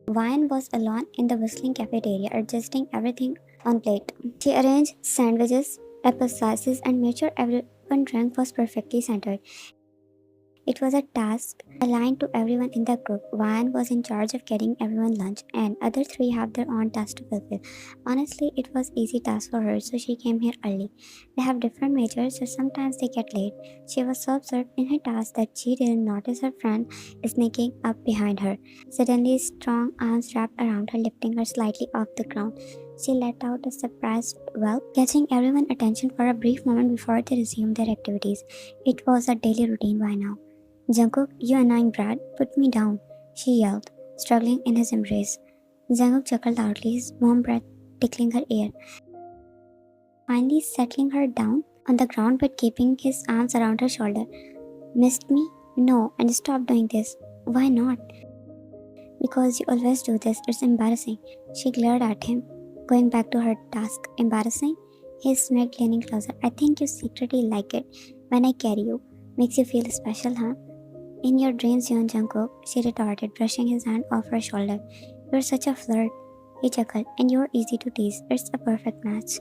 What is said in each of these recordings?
Wine was alone in the whistling cafeteria, adjusting everything on plate. She arranged sandwiches, apple slices, and made sure everyone drink was perfectly centered. It was a task aligned to everyone in the group. One was in charge of getting everyone lunch, and other three have their own tasks to fulfill. Honestly, it was easy task for her, so she came here early. They have different majors, so sometimes they get late. She was so absorbed in her task that she didn't notice her friend sneaking up behind her. Suddenly, strong arms wrapped around her, lifting her slightly off the ground. She let out a surprised whelp, catching everyone's attention for a brief moment before they resumed their activities. It was a daily routine by now. Jungkook, you annoying brat, put me down, she yelled, struggling in his embrace. Jungkook chuckled loudly, his warm breath tickling her ear, finally settling her down on the ground but keeping his arms around her shoulder. Missed me? No, and stop doing this. Why not? Because you always do this, it's embarrassing. She glared at him, going back to her task. Embarrassing? He smirked, leaning closer. I think you secretly like it when I carry you. Makes you feel special, huh? In your dreams, young Jungkook, she retorted, brushing his hand off her shoulder. You're such a flirt, he chuckled, and you're easy to tease. It's a perfect match.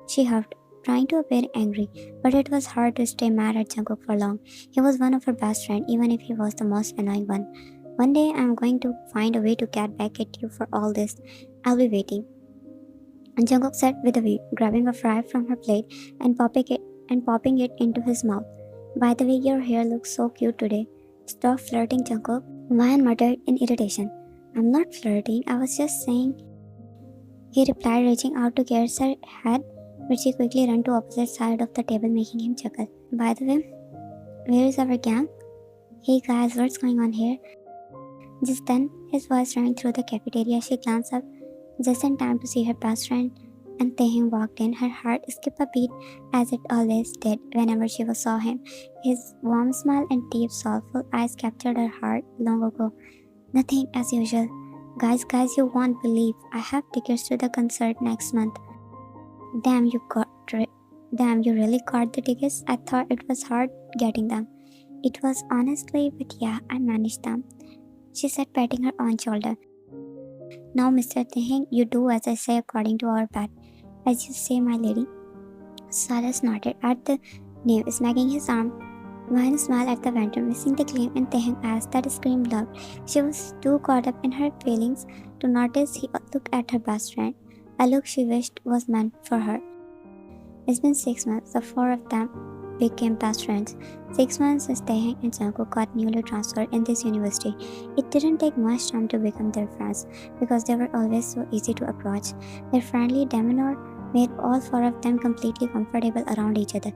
She huffed, trying to appear angry, but it was hard to stay mad at Jungkook for long. He was one of her best friends, even if he was the most annoying one. One day, I'm going to find a way to get back at you for all this. I'll be waiting. And Jungkook said with a wave, grabbing a fry from her plate and popping it into his mouth. By the way, your hair looks so cute today. Stop flirting, Jungkook. Ryan muttered in irritation. I'm not flirting, I was just saying. He replied, reaching out to caress her head, but she quickly ran to opposite side of the table, making him chuckle. By the way, where is our gang? Hey guys, what's going on here? Just then, his voice rang through the cafeteria. She glanced up just in time to see her best friend and Taehyung walked in. Her heart skipped a beat as it always did whenever she saw him. His warm smile and deep, soulful eyes captured her heart long ago. Nothing as usual. Guys, you won't believe. I have tickets to the concert next month. Damn, Damn, you really got the tickets? I thought it was hard getting them. It was honestly, but yeah, I managed them. She said, patting her own shoulder. Now, Mr. Taehyung, you do as I say according to our bet. As you say, my lady. Cyrus nodded at the name, smacking his arm. Ryan smiled at the vendor, missing the gleam in Taehyung's eyes that screamed loud. She was too caught up in her feelings to notice he looked at her best friend, a look she wished was meant for her. It's been 6 months. The four of them became best friends. 6 months since Taehyung and Jungkook got newly transferred in this university. It didn't take much time to become their friends because they were always so easy to approach. Their friendly demeanor made all four of them completely comfortable around each other.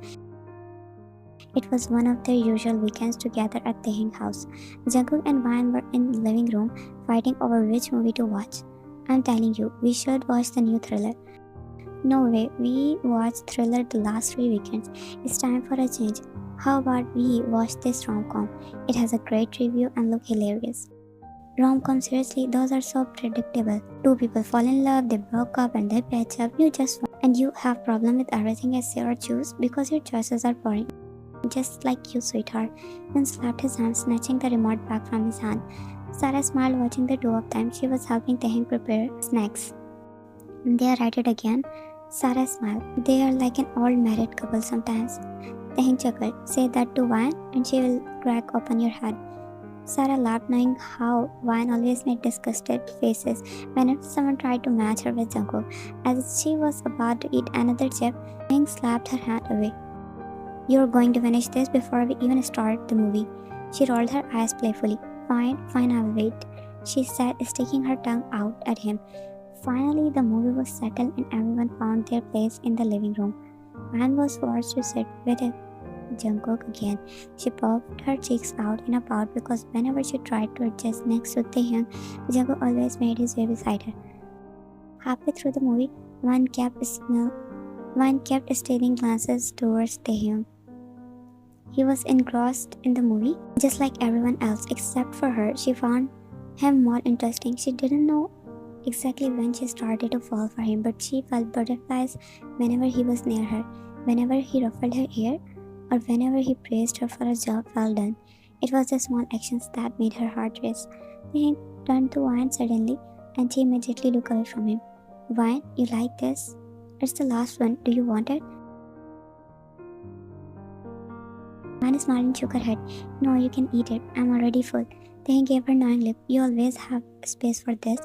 It was one of their usual weekends together at Taehyung house. Jungkook and Ryan were in the living room fighting over which movie to watch. I'm telling you, we should watch the new thriller. No way, we watched Thriller the last 3 weekends. It's time for a change. How about we watch this rom-com? It has a great review and look hilarious. Rom-com, seriously, those are so predictable. Two people fall in love, they broke up and they patch up. And you have problem with everything I say or choose because your choices are boring. Just like you, sweetheart. Then slapped his hand, snatching the remote back from his hand. Sarah smiled watching the two of them. She was helping Taehyung prepare snacks. They are at it again. Sarah smiled. They are like an old married couple sometimes. Taehyung chuckled. Say that to Vine and she will crack open your head. Sarah laughed, knowing how Vine always made disgusted faces whenever someone tried to match her with Jungkook. As she was about to eat another chip, Taehyung slapped her hand away. You're going to finish this before we even start the movie. She rolled her eyes playfully. Fine, I will wait, she said, sticking her tongue out at him. Finally, the movie was settled and everyone found their place in the living room. Anne was forced to sit with Jungkook again. She popped her cheeks out in a pout because whenever she tried to adjust next to Taehyung, Jungkook always made his way beside her. Halfway through the movie, One kept stealing glances towards Taehyung. He was engrossed in the movie, just like everyone else, except for her. She found him more interesting. She didn't know exactly when she started to fall for him, but she felt butterflies whenever he was near her, whenever he ruffled her hair, or whenever he praised her for a job well done. It was the small actions that made her heart race. Taehyung turned to Wine suddenly, and she immediately looked away from him. Wine, you like this? It's the last one. Do you want it? Wine smiled and shook her head. No, you can eat it. I'm already full. Then he gave her a knowing look. You always have space for this,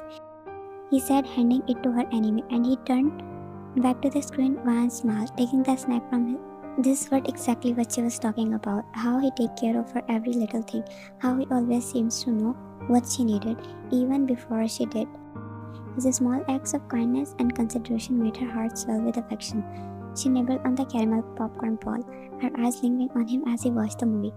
he said, handing it to her anyway, and he turned back to the screen. Wine smiled, taking the snack from him. This was exactly what she was talking about. How he take care of her every little thing. How he always seems to know what she needed, even before she did. His small acts of kindness and consideration made her heart swell with affection. She nibbled on the caramel popcorn ball, her eyes lingering on him as he watched the movie.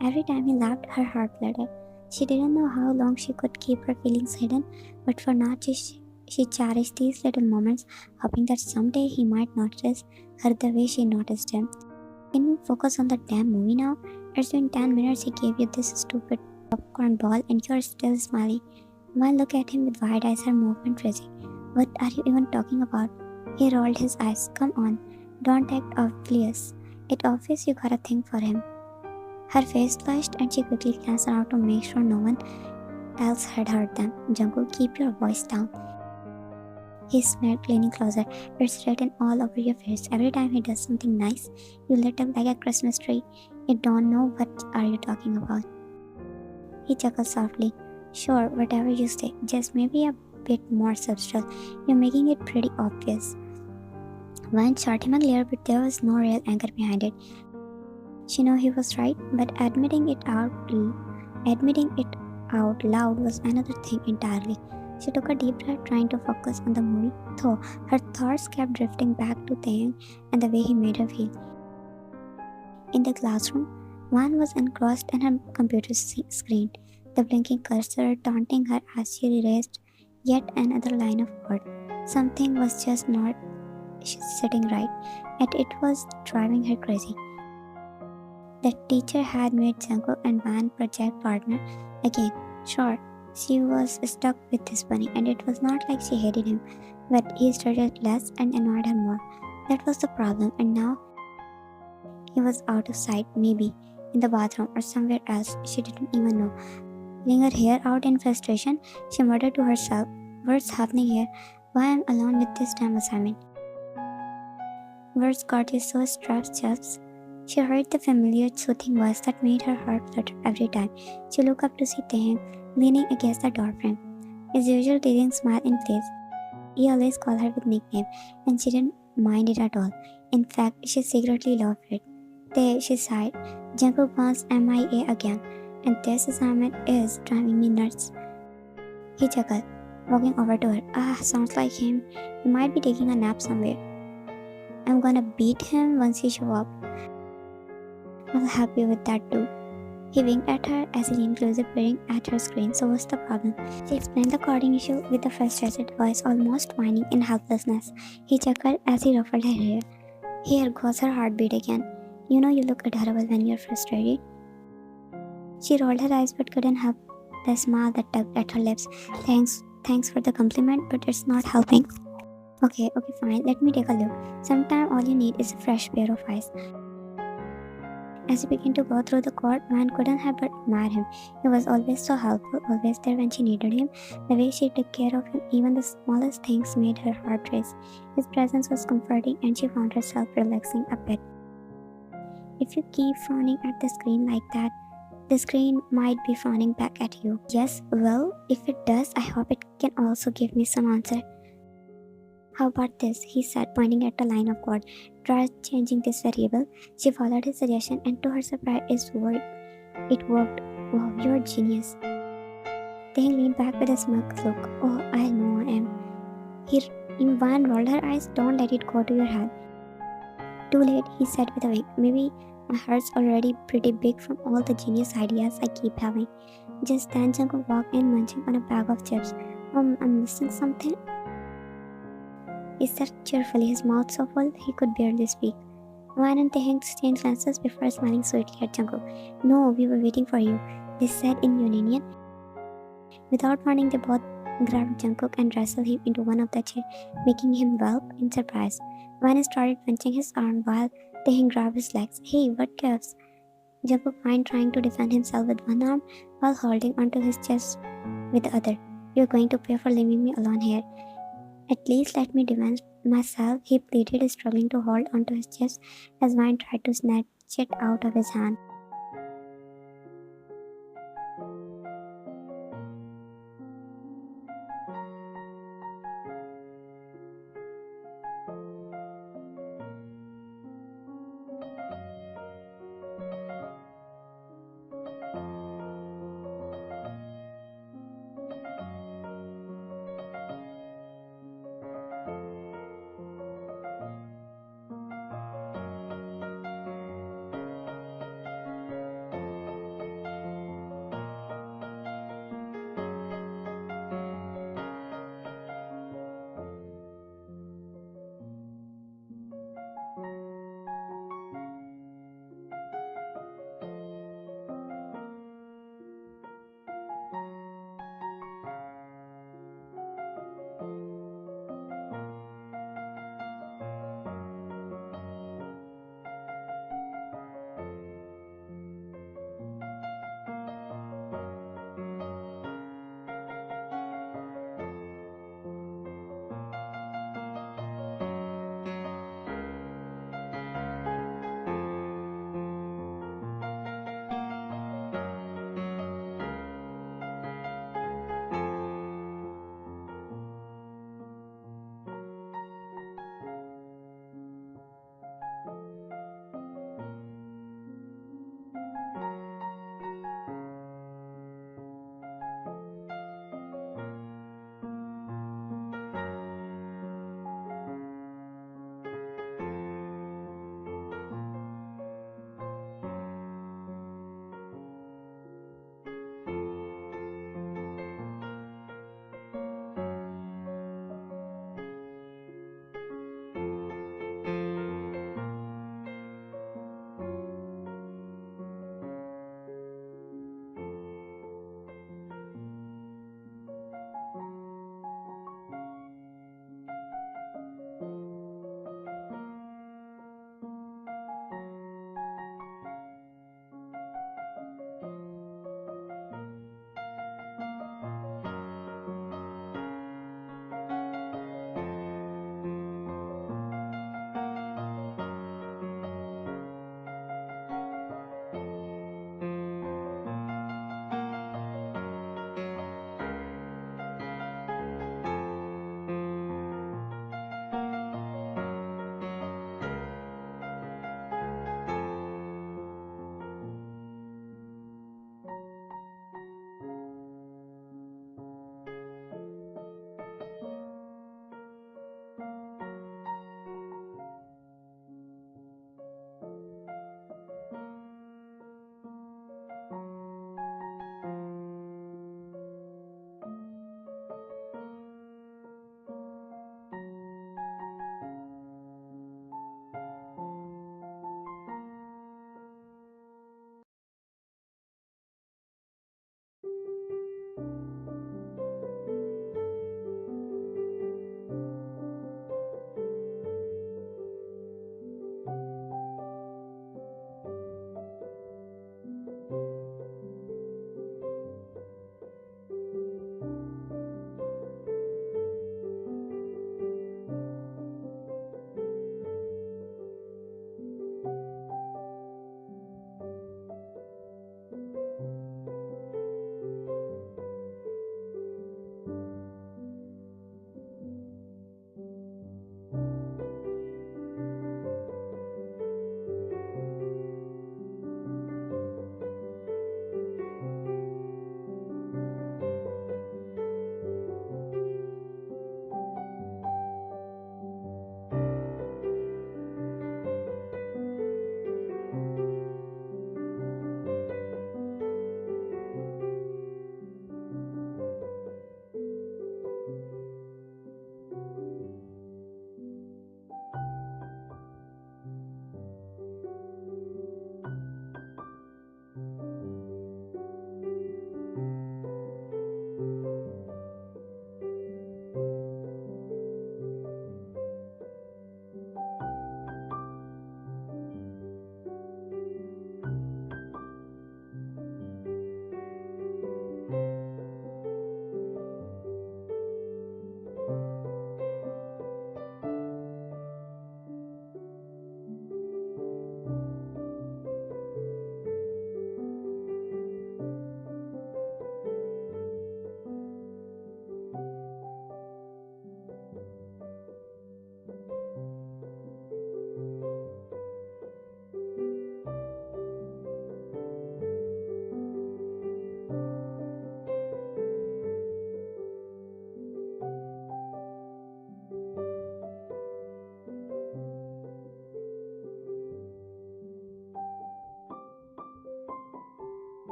Every time he laughed, her heart fluttered. She didn't know how long she could keep her feelings hidden, but for now she cherished these little moments, hoping that someday he might notice her the way she noticed him. Can we focus on the damn movie now? It's been 10 minutes he gave you this stupid popcorn ball and you're still smiling. Why look at him with wide eyes, her movement racing. What are you even talking about? He rolled his eyes. Come on, don't act oblivious. It's obvious you got a thing for him. Her face flushed and she quickly glanced around to make sure no one else had heard them. Jungkook, keep your voice down. He smirked, leaning closer. It's written all over your face. Every time he does something nice, you lit up like a Christmas tree. You don't know what are you talking about. He chuckled softly. Sure, whatever you say, just maybe a bit more subtle. You're making it pretty obvious. Wine shot him a glare, but there was no real anger behind it. She knew he was right, but admitting it out loud was another thing entirely. She took a deep breath, trying to focus on the movie, though her thoughts kept drifting back to Taeyang and the way he made her feel. In the classroom, Wan was engrossed in her computer screen, the blinking cursor taunting her as she erased yet another line of code. Something was just not sitting right, and it was driving her crazy. The teacher had made Jungkook and Wan project partner again. Sure, she was stuck with this bunny, and it was not like she hated him, but he started less and annoyed her more. That was the problem, and now he was out of sight, maybe in the bathroom or somewhere else. She didn't even know. Pulling her hair out in frustration, she muttered to herself, what's happening here? Why am I alone with this damn assignment? Words got you so stressed, just. She heard the familiar soothing voice that made her heart flutter every time. She looked up to see Taeyang leaning against the doorframe, his usual teasing smile in place. He always called her with nickname, and she didn't mind it at all. In fact, she secretly loved it. Tae, she sighed. Jungkook wants MIA again, and this assignment is driving me nuts. He chuckled, walking over to her. Sounds like him. He might be taking a nap somewhere. I'm gonna beat him once he shows up. I'll help you with that too. He winked at her as he leaned closer, peering at her screen. So what's the problem? She explained the coding issue with a frustrated voice, almost whining in helplessness. He chuckled as he ruffled her hair. Here goes her heartbeat again. You know you look adorable when you're frustrated. She rolled her eyes but couldn't help the smile that tugged at her lips. Thanks for the compliment, but it's not helping. Okay, fine. Let me take a look. Sometimes all you need is a fresh pair of eyes. As he began to go through the court, Wan couldn't help but admire him. He was always so helpful, always there when she needed him. The way she took care of him, even the smallest things, made her heart race. His presence was comforting, and she found herself relaxing a bit. If you keep frowning at the screen like that, the screen might be frowning back at you. Yes, well, if it does, I hope it can also give me some answer. How about this? He said, pointing at a line of code. Try changing this variable. She followed his suggestion, and to her surprise, it worked. Wow, you're a genius. They leaned back with a smirk look. Oh, I know I am. Wan rolled her eyes. Don't let it go to your head. Too late, he said with a wink. Maybe my heart's already pretty big from all the genius ideas I keep having. Just then, Jungkook walked in, munching on a bag of chips. I'm missing something. He said cheerfully, his mouth so full he could barely speak. Wan and Taeyang exchanged glances before smiling sweetly at Jungkook. No, we were waiting for you, they said in unison. Without warning, they both grabbed Jungkook and wrestled him into one of the chairs, making him whelp in surprise. Wan started punching his arm while Taeyang grabbed his legs. Hey, what gives? Jungkook whined, trying to defend himself with one arm while holding onto his chest with the other. You're going to pay for leaving me alone here. At least let me defend myself, he pleaded, struggling to hold onto his chest as Vine tried to snatch it out of his hand.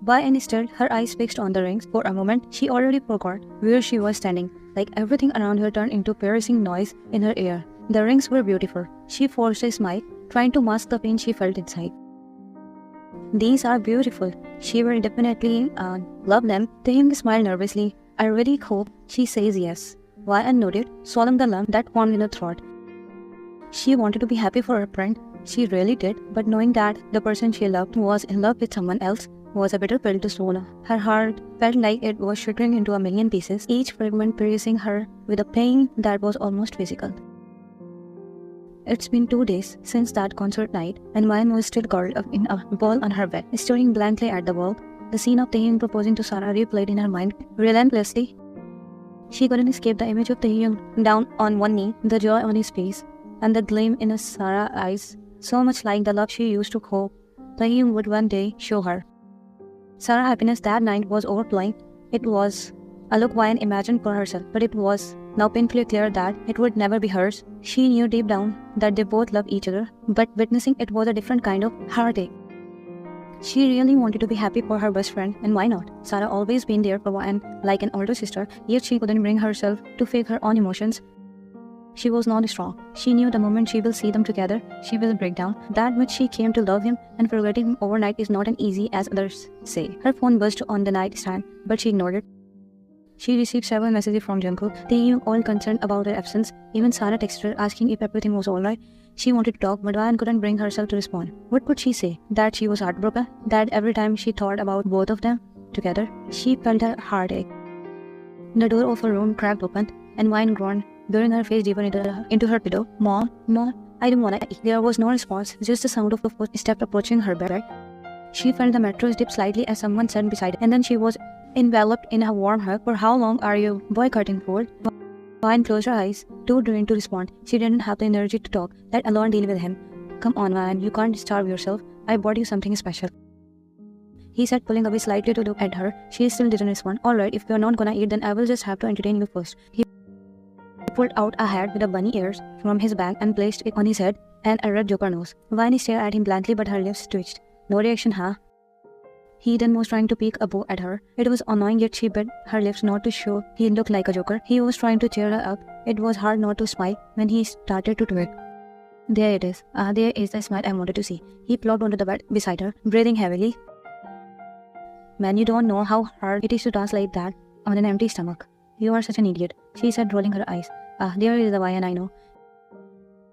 Why and stared, her eyes fixed on the rings. For a moment, she already forgot where she was standing. Like everything around her turned into piercing noise in her ear. The rings were beautiful. She forced a smile, trying to mask the pain she felt inside. These are beautiful. She will definitely love them. Taehyung smiled nervously. I really hope she says yes. Why nodded, swallowing the lump that formed in her throat. She wanted to be happy for her friend. She really did, but knowing that the person she loved was in love with someone else was a bitter pill to swallow. Her heart felt like it was shattering into a million pieces, each fragment piercing her with a pain that was almost physical. It's been 2 days since that concert night, and mine was still curled up in a ball on her bed, staring blankly at the wall. The scene of Taehyung proposing to Sarah replayed in her mind relentlessly. She couldn't escape the image of Taehyung down on one knee, the joy on his face, and the gleam in Sarah's eyes, so much like the love she used to hope Taehyung would one day show her. Sarah's happiness that night was overflowing. It was a look Wyan imagined for herself, but it was now painfully clear that it would never be hers. She knew deep down that they both loved each other, but witnessing it was a different kind of heartache. She really wanted to be happy for her best friend, and why not? Sarah always been there for Wyan like an older sister, yet she couldn't bring herself to fake her own emotions. She was not strong. She knew the moment she will see them together, she will break down. That much she came to love him, and forgetting him overnight is not as easy as others say. Her phone buzzed on the nightstand, but she ignored it. She received several messages from Jungkook. They were all concerned about her absence. Even Sarah texted her asking if everything was alright. She wanted to talk, but Wyan couldn't bring herself to respond. What could she say? That she was heartbroken? That every time she thought about both of them together, she felt a heartache. The door of her room cracked open, and Wyan groaned, burying her face deeper into her pillow. Mom, I don't wanna eat. There was no response, just the sound of a footstep approaching her bed. She felt the mattress dip slightly as someone sat beside her, and then she was enveloped in a warm hug. For how long are you boycotting for? Wyan closed her eyes, too drained to respond. She didn't have the energy to talk, let alone deal with him. Come on, Wyan, you can't starve yourself. I bought you something special, he said, pulling away slightly to look at her. She still didn't respond. Alright, if you're not gonna eat, then I will just have to entertain you first. He pulled out a hat with a bunny ears from his bag and placed it on his head and a red Joker nose. Wyan stared at him blankly, but her lips twitched. No reaction, huh? He then was trying to peek a bow at her. It was annoying, yet she bit her lips not to show he looked like a joker. He was trying to cheer her up. It was hard not to smile when he started to twig. There it is. There is the smile I wanted to see. He plopped onto the bed beside her, breathing heavily. Man, you don't know how hard it is to dance like that on an empty stomach. You are such an idiot, she said, rolling her eyes. There is the Wyan I know,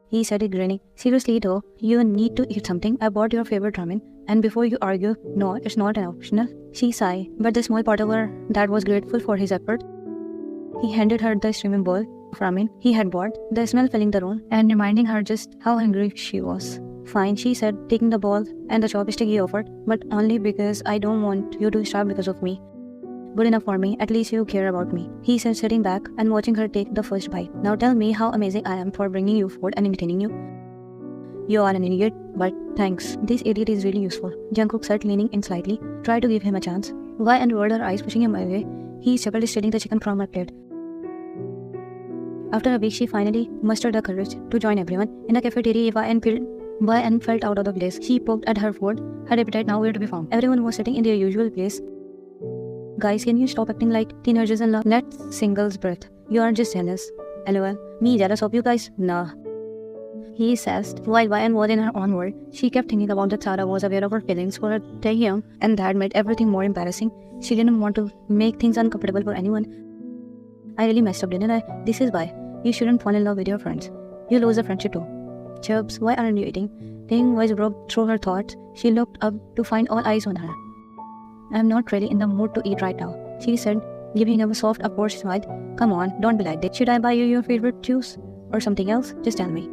he said it, grinning. Seriously though, you need to eat something. I bought your favorite ramen. And before you argue, no, it's not an optional. She sighed, but the small part of her that was grateful for his effort. He handed her the steaming bowl of ramen he had bought, the smell filling the room and reminding her just how hungry she was. Fine, she said, taking the bowl and the chopstick he offered, but only because I don't want you to starve because of me. Good enough for me, at least you care about me, he said, sitting back and watching her take the first bite. Now tell me how amazing I am for bringing you food and entertaining you. You are an idiot, but thanks. This idiot is really useful, Jungkook said, leaning in slightly. Try to give him a chance. Why and rolled her eyes, pushing him away. He chuckled, stealing the chicken from her plate. After a week, she finally mustered the courage to join everyone. In the cafeteria, Wyan felt out of the place. She poked at her food, her appetite nowhere to be found. Everyone was sitting in their usual place. Guys, can you stop acting like teenagers in love? Let's singles breath. You are just jealous. LOL. Me jealous of you guys? Nah, he says. While Wyan was in her own world, she kept thinking about that Sarah was aware of her feelings for Taehyung, and that made everything more embarrassing. She didn't want to make things uncomfortable for anyone. I really messed up, didn't I? This is why you shouldn't fall in love with your friends. You lose a friendship too. Chubs, why aren't you eating? Taehyung's voice broke through her thoughts. She looked up to find all eyes on her. I'm not really in the mood to eat right now, she said, giving him a soft upward smile. Come on, don't be like that. Should I buy you your favorite juice? Or something else? Just tell me.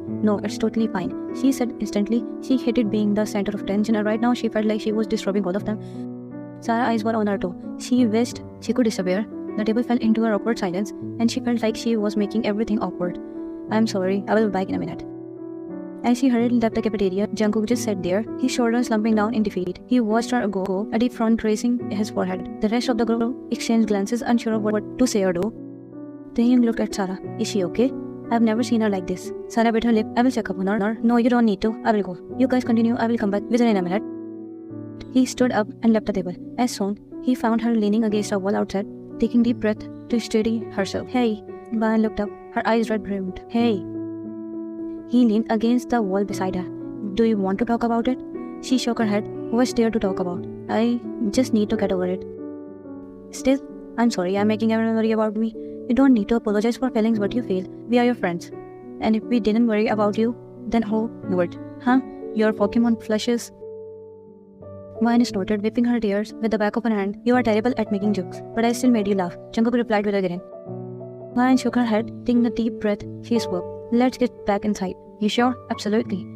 No, it's totally fine, she said instantly. She hated being the center of attention, and right now she felt like she was disturbing both of them. Sarah's eyes were on her too. She wished she could disappear. The table fell into her awkward silence, and she felt like she was making everything awkward. I'm sorry, I will be back in a minute. As she hurriedly left the cafeteria, Jungkook just sat there, his shoulders slumping down in defeat. He watched her go, a deep frown tracing his forehead. The rest of the group exchanged glances, unsure of what to say or do. Taehyung looked at Sarah. Is she okay? I've never seen her like this. Sarah bit her lip. I will check up on her. No, you don't need to. I will go. You guys continue. I will come back within a minute. He stood up and left the table. As soon, he found her leaning against a wall outside, taking deep breath to steady herself. Hey, Bayan looked up, her eyes red-brimmed. Hey. He leaned against the wall beside her. Do you want to talk about it? She shook her head. What's there to talk about? I just need to get over it. Still, I'm sorry I'm making everyone worry about me. You don't need to apologize for feelings what you feel. We are your friends. And if we didn't worry about you, then who would? Huh? Your Pokemon flushes? Vine snorted, wiping her tears with the back of her hand. You are terrible at making jokes, but I still made you laugh. Jungkook replied with a grin. Vine shook her head, taking a deep breath. She spoke. Let's get back inside. You sure? Absolutely.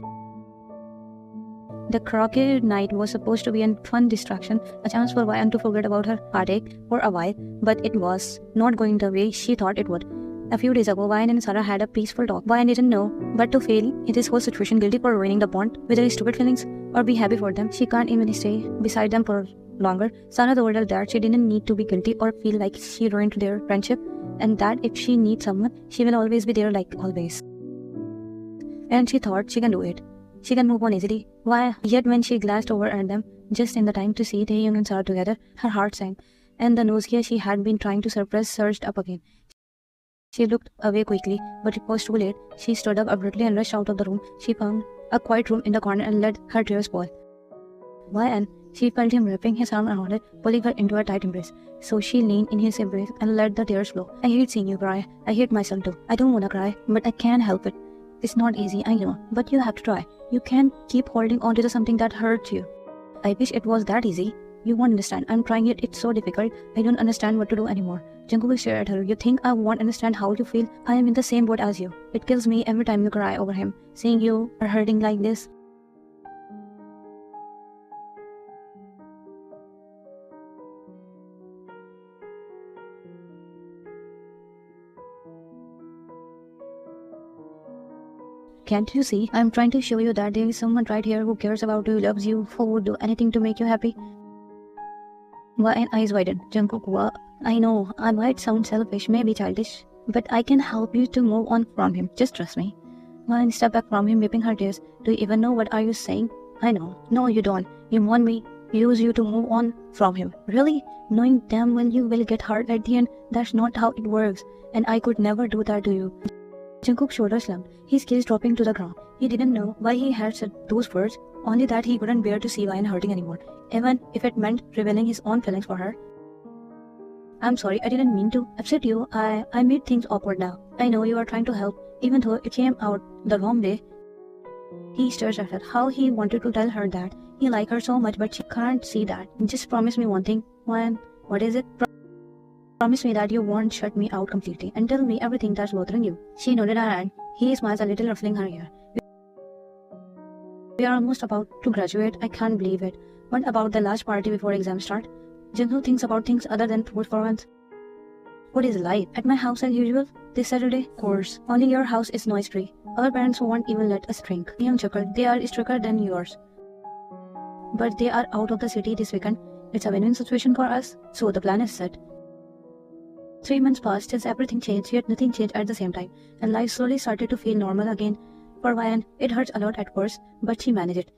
The crooked night was supposed to be a fun distraction, a chance for Vine to forget about her heartache for a while, but it was not going the way she thought it would. A few days ago, Vine and Sarah had a peaceful talk. Vine didn't know but to feel in this whole situation guilty for ruining the bond with her stupid feelings or be happy for them. She can't even stay beside them for longer. Sarah told her that she didn't need to be guilty or feel like she ruined their friendship, and that if she needs someone, she will always be there like always. And she thought she can do it. She can move on easily. Why? Yet when she glanced over at them, just in the time to see Taehyung and Sarah together, her heart sank, and the nausea she had been trying to suppress surged up again. She looked away quickly, but it was too late. She stood up abruptly and rushed out of the room. She found a quiet room in the corner and let her tears fall. Why? And she felt him wrapping his arm around her, pulling her into a tight embrace. So she leaned in his embrace and let the tears flow. I hate seeing you cry. I hate myself too. I don't wanna cry, but I can't help it. It's not easy, I know, but you have to try. You can't keep holding on to something that hurts you. I wish it was that easy. You won't understand. I'm trying it. It's so difficult. I don't understand what to do anymore. Jungkook stared at her. You think I won't understand how you feel? I am in the same boat as you. It kills me every time you cry over him. Seeing you are hurting like this. Can't you see? I'm trying to show you that there is someone right here who cares about you, loves you, who would do anything to make you happy. Why? Eyes widened. Jungkook, what? I know, I might sound selfish, maybe childish, but I can help you to move on from him. Just trust me. Vine stepped back from him, wiping her tears. Do you even know what are you saying? I know. No, you don't. You want me use you to move on from him. Really? Knowing damn well you will get hurt at the end. That's not how it works. And I could never do that to you. Jungkook's shoulders slumped, his gaze dropping to the ground. He didn't know why he had said those words, only that he couldn't bear to see Vine hurting anymore, even if it meant revealing his own feelings for her. I'm sorry, I didn't mean to upset you. I made things awkward now. I know you are trying to help, even though it came out the wrong way. He stares at her, how he wanted to tell her that he liked her so much, but she can't see that. Just promise me one thing. Vine, what is it? Promise me that you won't shut me out completely and tell me everything that's bothering you. She nodded her head. He smiles a little, ruffling her hair. We are almost about to graduate. I can't believe it. What about the last party before exams start? Jungkook thinks about things other than food for once. What is life? At my house as usual? This Saturday? Course. Only your house is noise-free. Our parents won't even let us drink. Young chuckled. They are stricter than yours. But they are out of the city this weekend. It's a win-win situation for us, so the plan is set. 3 months passed since everything changed, yet nothing changed at the same time, and life slowly started to feel normal again. For Vine, it hurts a lot at first, but she managed it.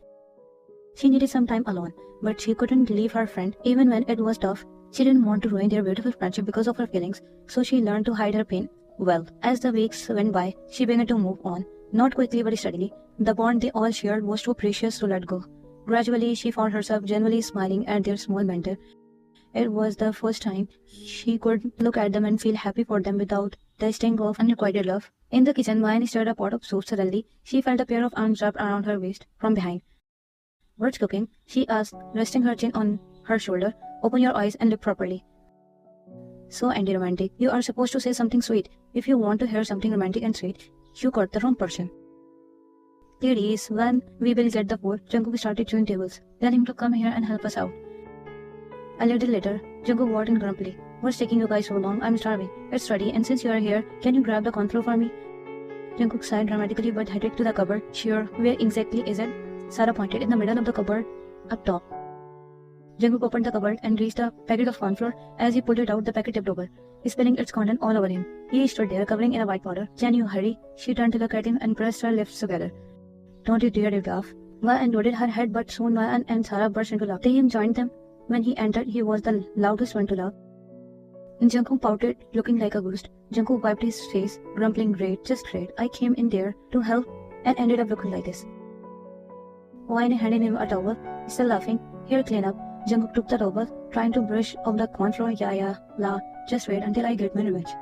She needed some time alone, but she couldn't leave her friend, even when it was tough. She didn't want to ruin their beautiful friendship because of her feelings, so she learned to hide her pain. Well, as the weeks went by, she began to move on, not quickly but steadily. The bond they all shared was too precious to let go. Gradually, she found herself genuinely smiling at their small banter. It was the first time she could look at them and feel happy for them without the sting of unrequited love. In the kitchen, Vine stirred a pot of soup. Suddenly, she felt a pair of arms wrapped around her waist from behind. What's cooking? She asked, resting her chin on her shoulder. Open your eyes and look properly. So anti-romantic. You are supposed to say something sweet. If you want to hear something romantic and sweet, you got the wrong person. Ladies, when we will get the food, Jungkook started chewing tables. Tell him to come here and help us out. A little later, Jungkook walked in grumpily. What's taking you guys so long? I'm starving. It's ready, and since you are here, can you grab the cornflour for me? Jungkook sighed dramatically but headed to the cupboard. Sure, where exactly is it? Sarah pointed. In the middle of the cupboard, up top. Jungkook opened the cupboard and reached a packet of cornflour. As he pulled it out, the packet tipped over, spilling its content all over him. He stood there, covering in a white powder. Can you hurry? She turned to look at him and pressed her lips together. Don't you dare to laugh. Maya nodded her head, but soon Maya and Sarah burst into laughter. Taehyung joined them. When he entered, he was the loudest one to laugh. Jungkook pouted, looking like a ghost. Jungkook wiped his face, grumbling, "Great, just great. I came in there to help and ended up looking like this." Wayne handed him a towel, still laughing. "Here, clean up." Jungkook took the towel, trying to brush off the corn floor. Yeah, la. Just wait until I get my revenge."